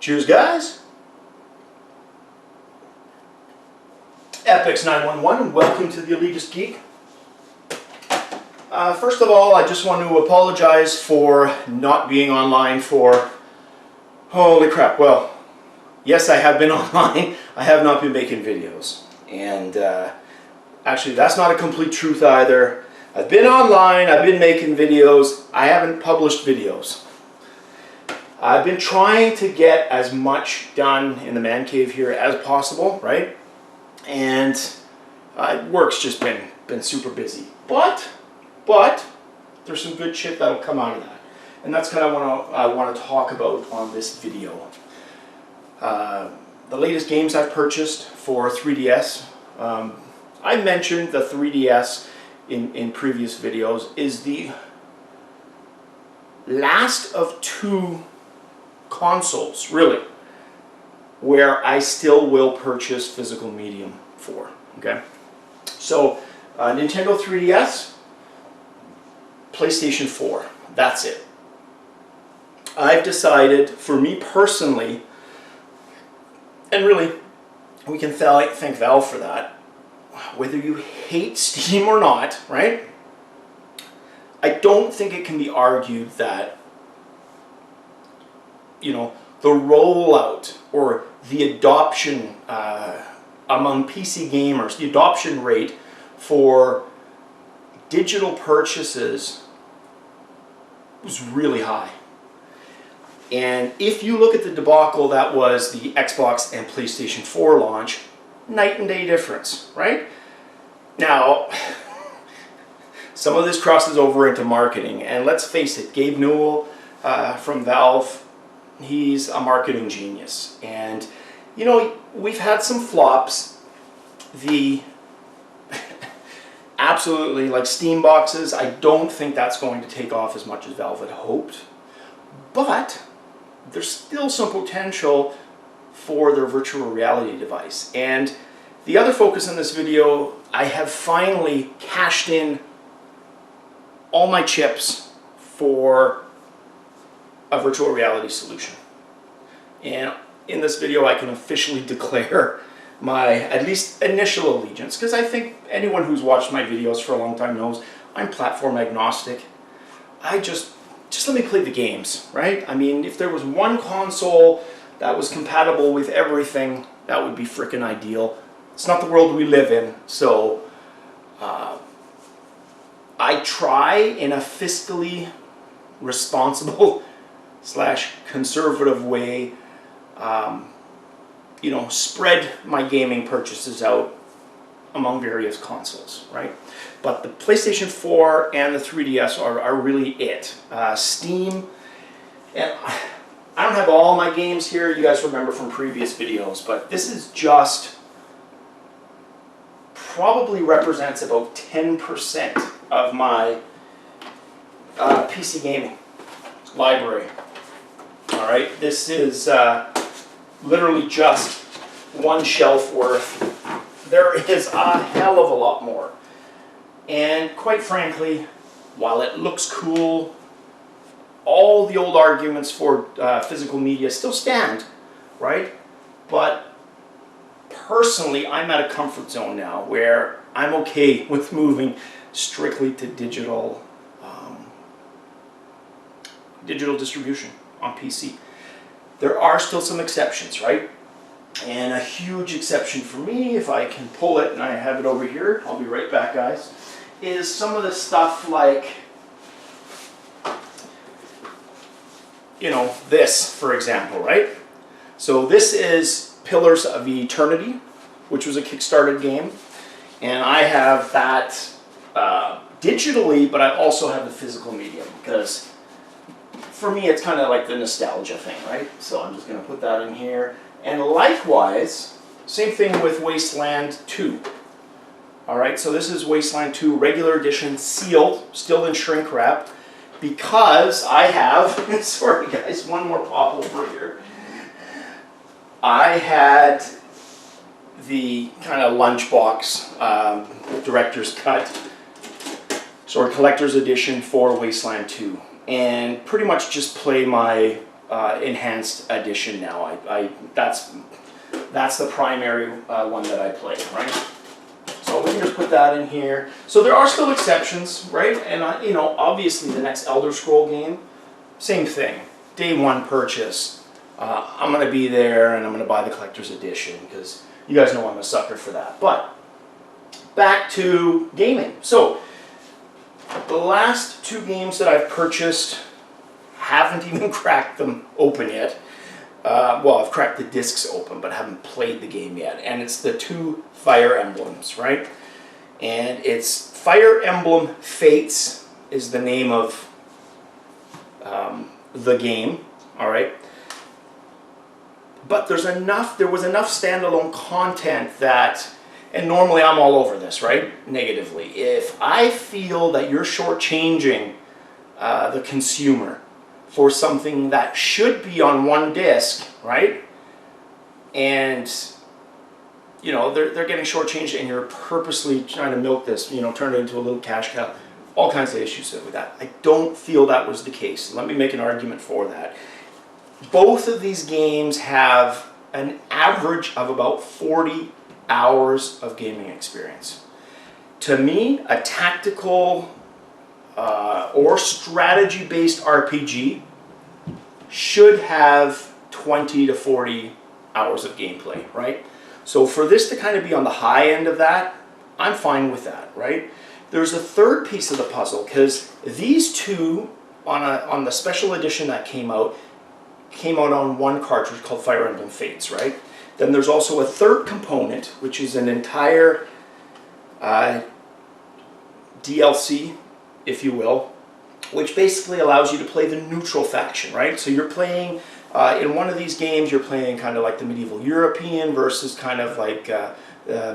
Cheers, guys. Epix911, welcome to the Elitist Geek. First of all, I just want to apologize for not being online for, holy crap, well, yes, I have been online. I have not been making videos. And actually, that's not a complete truth either. I've been online, I've been making videos, I haven't published videos. I've been trying to get as much done in the man cave here as possible, right? And work's just been super busy. But there's some good shit that'll come out of that. And that's kind of what I want to talk about on this video. The latest games I've purchased for 3DS. I mentioned the 3DS in previous videos, is the last of two consoles, really, where I still will purchase physical medium for. Okay, so Nintendo 3DS, PlayStation 4, that's it. I've decided, for me personally, and really we can thank Valve for that, whether you hate Steam or not, right? I don't think it can be argued that, you know, the rollout or the adoption among PC gamers, the adoption rate for digital purchases was really high. And if you look at the debacle that was the Xbox and PlayStation 4 launch, night and day difference, right? Now, some of this crosses over into marketing, and let's face it, Gabe Newell from Valve, he's a marketing genius. And, you know, we've had some flops. The absolutely, like Steam boxes, I don't think that's going to take off as much as Valve had hoped. But there's still some potential for their virtual reality device. And the other focus in this video, I have finally cashed in all my chips for a virtual reality solution. And in this video I can officially declare my, at least initial allegiance, because I think anyone who's watched my videos for a long time knows I'm platform agnostic. I just let me play the games, right? I mean, if there was one console that was compatible with everything, that would be frickin' ideal. It's not the world we live in, so I try in a fiscally responsible / conservative way, you know, spread my gaming purchases out among various consoles, right? But the PlayStation 4 and the 3DS are really it. Steam, and I don't have all my games here, you guys remember from previous videos, but this is just probably represents about 10% of my PC gaming library. All right, this is literally just one shelf worth. There is a hell of a lot more. And quite frankly, while it looks cool, all the old arguments for physical media still stand, right? But personally, I'm at a comfort zone now where I'm okay with moving strictly to digital distribution on PC. There are still some exceptions, right? And a huge exception for me, if I can pull it, and I have it over here, I'll be right back, guys, is some of the stuff like, you know, this, for example, right? So this is Pillars of Eternity, which was a Kickstarter game, and I have that digitally, but I also have the physical medium, because for me it's kind of like the nostalgia thing, right? So I'm just going to put that in here. And likewise, same thing with Wasteland 2. Alright, so this is Wasteland 2 regular edition, sealed, still in shrink wrap, because I have, sorry guys, one more pop over here. I had the kind of lunchbox director's cut, sort of collector's edition for Wasteland 2, and pretty much just play my enhanced edition now. That's the primary one that I play, right? So we can just put that in here. So there are still exceptions, right? And obviously the next Elder Scroll game, same thing. Day one purchase. I'm going to be there and I'm going to buy the collector's edition because you guys know I'm a sucker for that. But back to gaming. So the last two games that I've purchased, haven't even cracked them open yet. Well, I've cracked the discs open, but haven't played the game yet. And it's the two Fire Emblems, right? And it's Fire Emblem Fates is the name of the game, all right? But there was enough standalone content that, and normally I'm all over this, right? Negatively. If I feel that you're shortchanging the consumer for something that should be on one disc, right? And they're getting shortchanged, and you're purposely trying to milk this, turn it into a little cash cow. All kinds of issues with that. I don't feel that was the case. Let me make an argument for that. Both of these games have an average of about 40 hours of gaming experience. To me, a tactical or strategy-based RPG should have 20 to 40 hours of gameplay, right? So for this to kind of be on the high end of that, I'm fine with that, right? There's a third piece of the puzzle, because these two, on the special edition that came out on one cartridge called Fire Emblem Fates, right? Then there's also a third component, which is an entire DLC, if you will, which basically allows you to play the neutral faction, right? So you're playing, in one of these games, you're playing kind of like the medieval European versus kind of like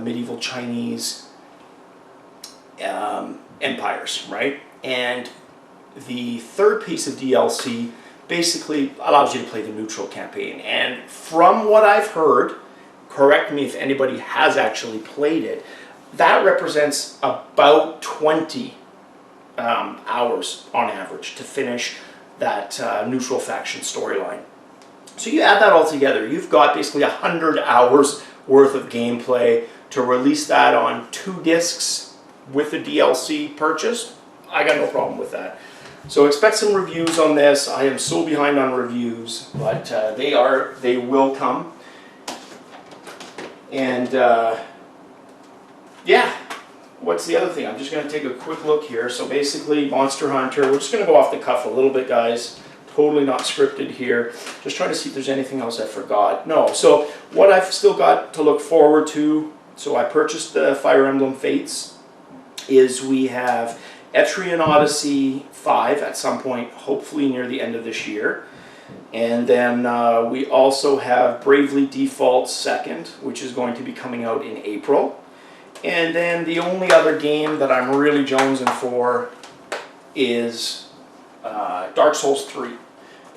medieval Chinese empires, right? And the third piece of DLC basically allows you to play the neutral campaign. And from what I've heard, correct me if anybody has actually played it, that represents about 20 hours on average to finish that neutral faction storyline. So you add that all together, you've got basically 100 hours worth of gameplay. To release that on 2 discs with the DLC purchase, I got no problem with that. So expect some reviews on this. I am so behind on reviews, but they will come. And yeah, what's the other thing? I'm just going to take a quick look here. So basically, Monster Hunter, we're just going to go off the cuff a little bit, guys. Totally not scripted here. Just trying to see if there's anything else I forgot. No, so what I've still got to look forward to, so I purchased the Fire Emblem Fates, is we have Etrian Odyssey 5 at some point, hopefully near the end of this year. And then we also have Bravely Default 2nd, which is going to be coming out in April. And then the only other game that I'm really jonesing for is Dark Souls 3.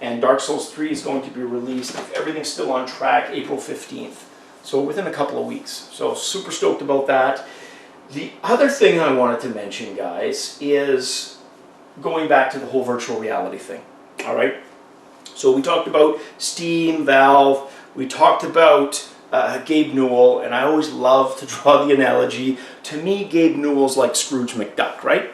And Dark Souls 3 is going to be released, if everything's still on track, April 15th. So within a couple of weeks. So super stoked about that. The other thing I wanted to mention, guys, is going back to the whole virtual reality thing. All right? So we talked about Steam, Valve, we talked about Gabe Newell, and I always love to draw the analogy. To me, Gabe Newell's like Scrooge McDuck, right?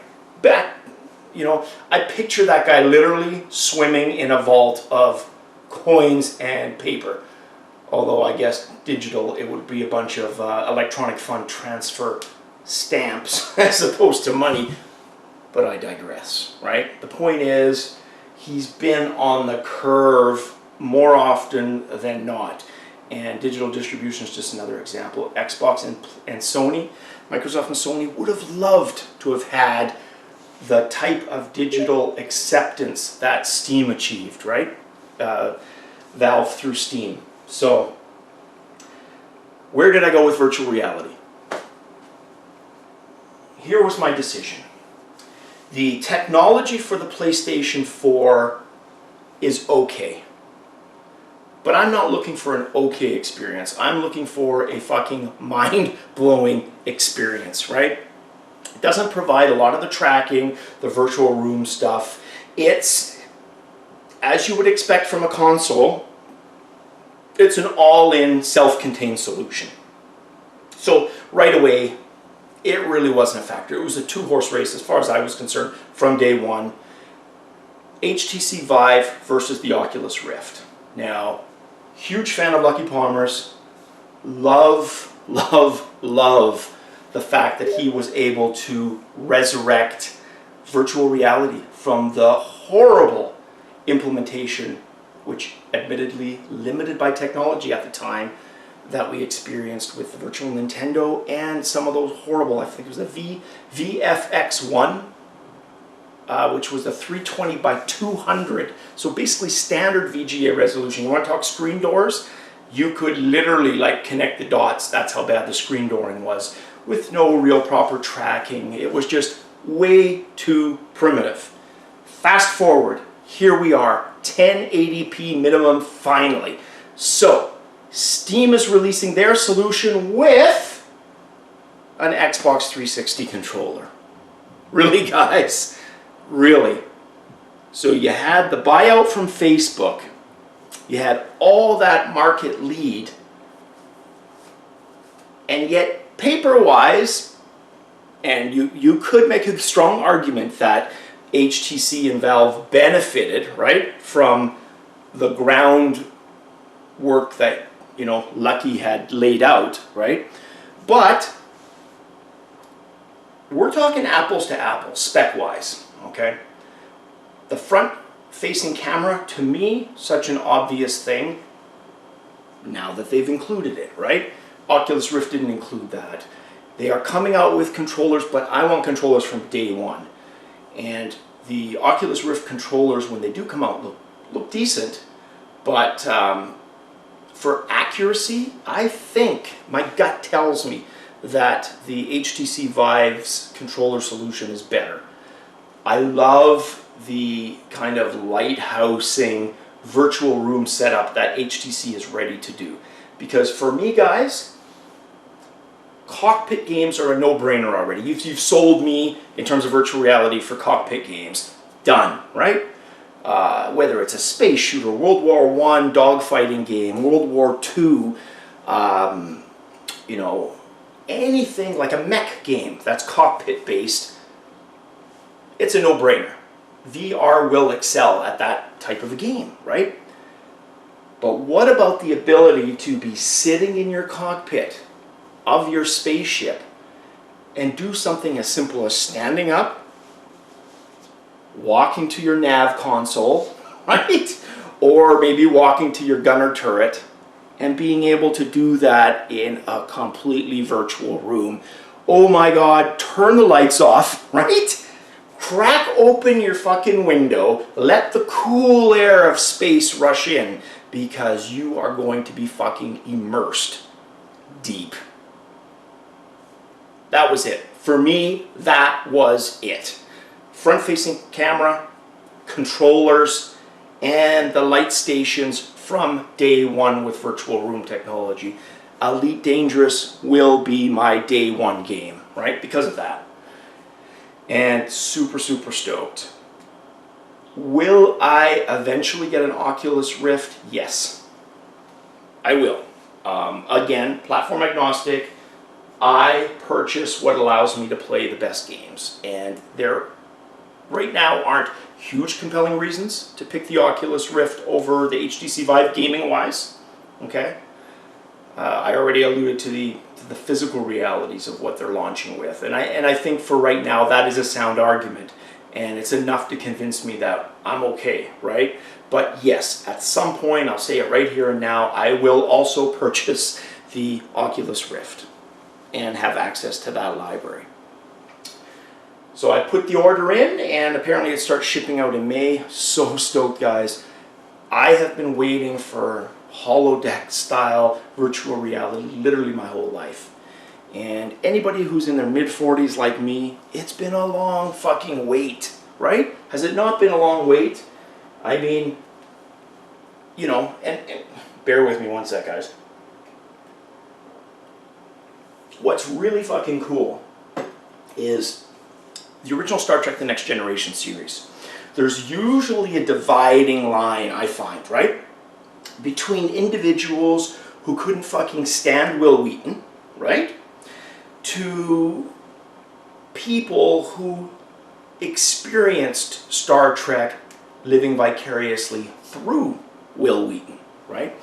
I picture that guy literally swimming in a vault of coins and paper. Although I guess digital, it would be a bunch of electronic fund transfer stamps as opposed to money. But I digress, right? The point is, he's been on the curve more often than not. And digital distribution is just another example. Xbox and Sony, Microsoft and Sony would have loved to have had the type of digital acceptance that Steam achieved, right? Valve through Steam. So, where did I go with virtual reality? Here was my decision. The technology for the PlayStation 4 is okay. But I'm not looking for an okay experience. I'm looking for a fucking mind-blowing experience, right? It doesn't provide a lot of the tracking, the virtual room stuff. It's as you would expect from a console, it's an all-in self-contained solution. So right away, it really wasn't a factor. It was a two-horse race as far as I was concerned from day one. HTC Vive versus the Oculus Rift. Now, huge fan of Lucky Palmer's. Love the fact that he was able to resurrect virtual reality from the horrible implementation, which admittedly limited by technology at the time, that we experienced with the Virtual Nintendo and some of those horrible, I think it was the VFX1, which was the 320 by 200. So basically standard VGA resolution. You want to talk screen doors? You could literally like connect the dots. That's how bad the screen dooring was, with no real proper tracking. It was just way too primitive. Fast forward, here we are, 1080p minimum finally. So Steam is releasing their solution with an Xbox 360 controller. Really, guys? Really? So you had the buyout from Facebook. You had all that market lead. And yet, paper-wise, and you could make a strong argument that HTC and Valve benefited, right, from the groundwork that, you know, Lucky had laid out, right? But we're talking apples to apples, spec-wise, okay? The front-facing camera, to me, such an obvious thing, now that they've included it, right? Oculus Rift didn't include that. They are coming out with controllers, but I want controllers from day one. And the Oculus Rift controllers, when they do come out, look decent, but for accuracy, I think, my gut tells me that the HTC Vive's controller solution is better. I love the kind of lighthousing virtual room setup that HTC is ready to do. Because for me, guys, cockpit games are a no-brainer already. You've sold me in terms of virtual reality for cockpit games. Done, right? Whether it's a space shooter, World War I dogfighting game, World War II, you know, anything like a mech game that's cockpit-based, it's a no-brainer. VR will excel at that type of a game, right? But what about the ability to be sitting in your cockpit of your spaceship and do something as simple as standing up, walking to your nav console, right? Or maybe walking to your gunner turret and being able to do that in a completely virtual room. Oh my God, turn the lights off, right? Crack open your fucking window, let the cool air of space rush in, because you are going to be fucking immersed deep. That was it. For me, that was it. Front-facing camera, controllers, and the light stations from day one with virtual room technology. Elite Dangerous will be my day one game, right? Because of that. And super, super stoked. Will I eventually get an Oculus Rift? Yes. I will. Again, platform agnostic. I purchase what allows me to play the best games. And there, right now, aren't huge compelling reasons to pick the Oculus Rift over the HTC Vive gaming-wise. Okay? I already alluded to the physical realities of what they're launching with. And I think for right now, that is a sound argument. And it's enough to convince me that I'm okay, right? But yes, at some point, I'll say it right here and now, I will also purchase the Oculus Rift and have access to that library. So I put the order in, and apparently it starts shipping out in May. So stoked, guys. I have been waiting for holodeck style virtual reality literally my whole life. And anybody who's in their mid-40s like me, it's been a long fucking wait, right? Has it not been a long wait? I mean, you know, and bear with me one sec, guys. What's really fucking cool is the original Star Trek The Next Generation series. there's usually a dividing line, I find, right? Between individuals who couldn't fucking stand Wil Wheaton, right? To people who experienced Star Trek living vicariously through Wil Wheaton, right?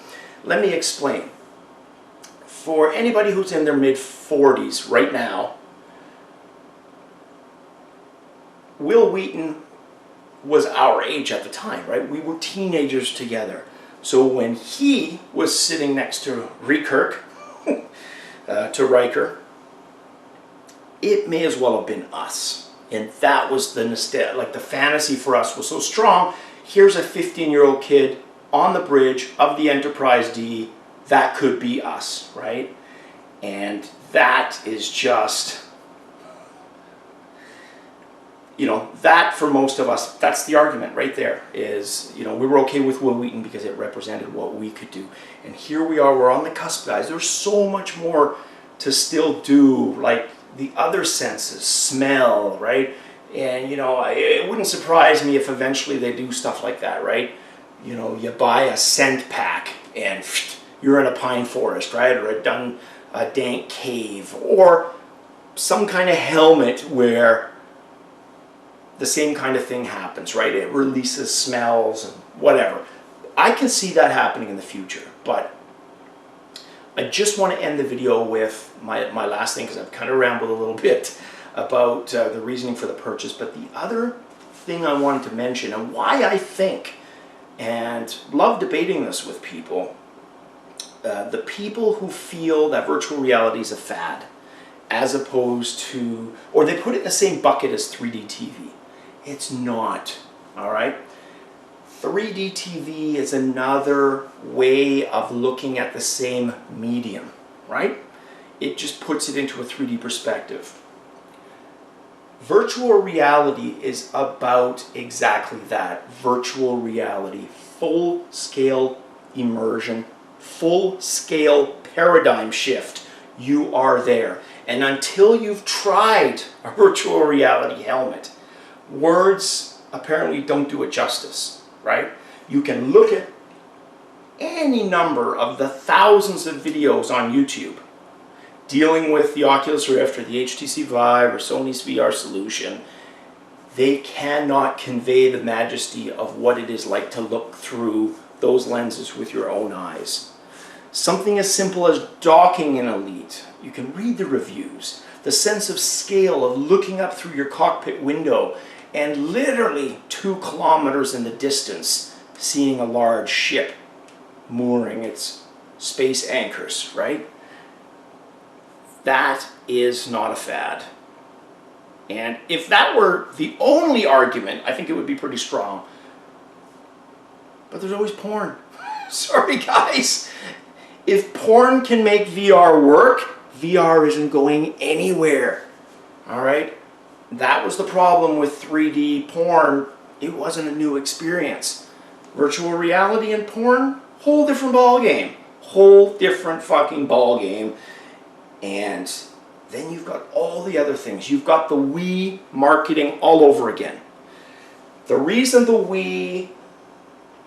Let me explain. For anybody who's in their mid-40s right now, Wil Wheaton was our age at the time, right? We were teenagers together. So when he was sitting next to Riker, to Riker, it may as well have been us. And that was the nostalgia, like the fantasy for us was so strong. Here's a 15-year-old kid on the bridge of the Enterprise D. That could be us, right? And that is just, you know, that for most of us, that's the argument right there is, you know, we were okay with Wil Wheaton because it represented what we could do. And here we are, we're on the cusp, guys. There's so much more to still do, like the other senses, smell, right? And, you know, it wouldn't surprise me if eventually they do stuff like that, right? You know, you buy a scent pack and you're in a pine forest, right? Or a dank cave, or some kind of helmet where the same kind of thing happens, right? It releases smells and whatever. I can see that happening in the future, but I just want to end the video with my last thing, because I've kind of rambled a little bit about the reasoning for the purchase. But the other thing I wanted to mention, and why I think, and love debating this with people, the people who feel that virtual reality is a fad, as opposed to, or they put it in the same bucket as 3D TV. It's not, all right? 3D TV is another way of looking at the same medium, right? It just puts it into a 3D perspective. Virtual reality is about exactly that. Virtual reality, full-scale immersion, full-scale paradigm shift. You are there. And until you've tried a virtual reality helmet, words apparently don't do it justice, right? You can look at any number of the thousands of videos on YouTube dealing with the Oculus Rift or the HTC Vive or Sony's VR solution. They cannot convey the majesty of what it is like to look through those lenses with your own eyes. Something as simple as docking in Elite, you can read the reviews, the sense of scale of looking up through your cockpit window and literally 2 kilometers in the distance seeing a large ship mooring its space anchors, right? That is not a fad. And if that were the only argument, I think it would be pretty strong. But there's always porn. Sorry, guys. If porn can make VR work, VR isn't going anywhere. All right? That was the problem with 3D porn. It wasn't a new experience. Virtual reality and porn, whole different ball game. Whole different fucking ball game. And then you've got all the other things. You've got the Wii marketing all over again. The reason the Wii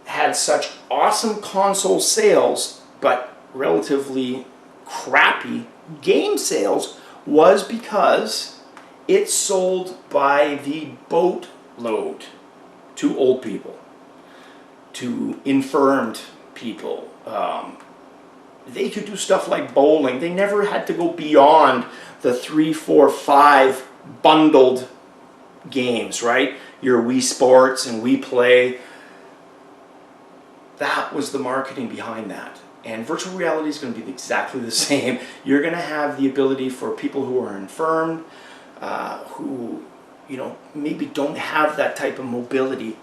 had such awesome console sales, but relatively crappy game sales, was because it sold by the boatload to old people, to infirmed people. They could do stuff like bowling. They never had to go beyond the 3, 4, 5 bundled games, right? Your Wii Sports and Wii Play. That was the marketing behind that. And virtual reality is going to be exactly the same. You're going to have the ability for people who are infirmed, who, you know, maybe don't have that type of mobility.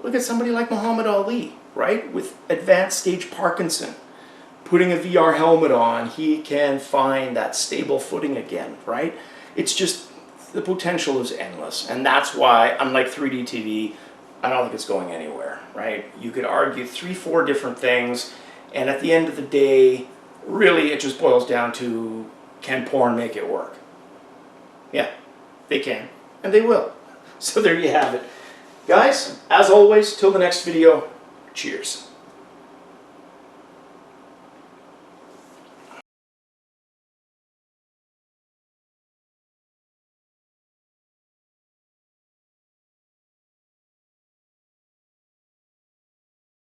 Look at somebody like Muhammad Ali, right? With advanced stage Parkinson. Putting a VR helmet on, he can find that stable footing again, right? It's just, the potential is endless. And that's why, unlike 3D TV, I don't think it's going anywhere, right? You could argue 3, 4 different things, and at the end of the day, really it just boils down to, can porn make it work? Yeah, they can, and they will. So there you have it. Guys, as always, till the next video, cheers.